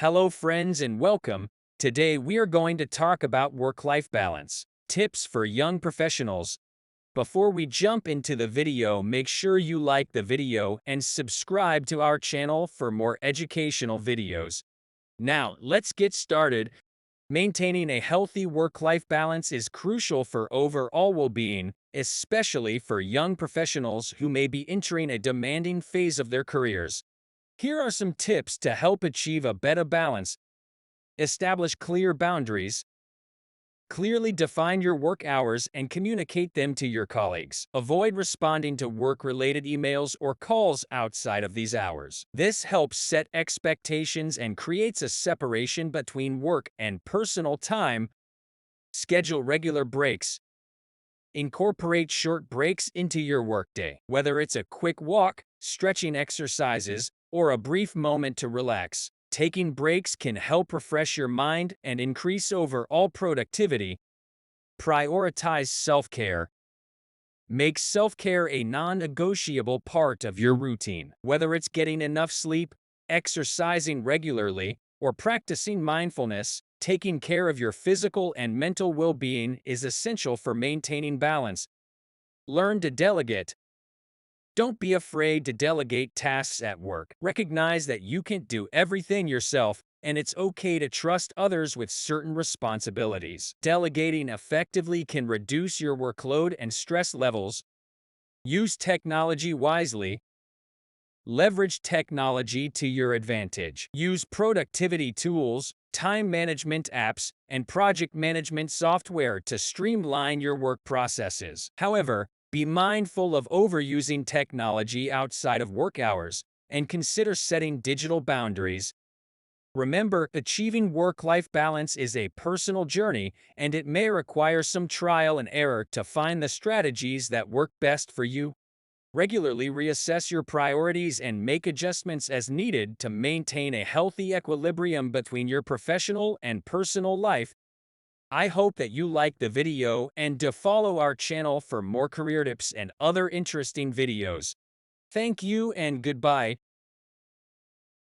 Hello, friends, and welcome. Today, we are going to talk about work-life balance, tips for young professionals. Before we jump into the video, make sure you like the video and subscribe to our channel for more educational videos. Now, let's get started. Maintaining a healthy work-life balance is crucial for overall well-being, especially for young professionals who may be entering a demanding phase of their careers. Here are some tips to help achieve a better balance. Establish clear boundaries. Clearly define your work hours and communicate them to your colleagues. Avoid responding to work-related emails or calls outside of these hours. This helps set expectations and creates a separation between work and personal time. Schedule regular breaks. Incorporate short breaks into your workday, whether it's a quick walk, stretching exercises, or a brief moment to relax. Taking breaks can help refresh your mind and increase overall productivity. Prioritize self-care. Make self-care a non-negotiable part of your routine. Whether it's getting enough sleep, exercising regularly, or practicing mindfulness, taking care of your physical and mental well-being is essential for maintaining balance. Learn to delegate. Don't be afraid to delegate tasks at work. Recognize that you can't do everything yourself, and it's okay to trust others with certain responsibilities. Delegating effectively can reduce your workload and stress levels. Use technology wisely. Leverage technology to your advantage. Use productivity tools, time management apps, and project management software to streamline your work processes. However, be mindful of overusing technology outside of work hours and consider setting digital boundaries. Remember, achieving work-life balance is a personal journey, and it may require some trial and error to find the strategies that work best for you. Regularly reassess your priorities and make adjustments as needed to maintain a healthy equilibrium between your professional and personal life. I hope that you liked the video and to follow our channel for more career tips and other interesting videos. Thank you and goodbye.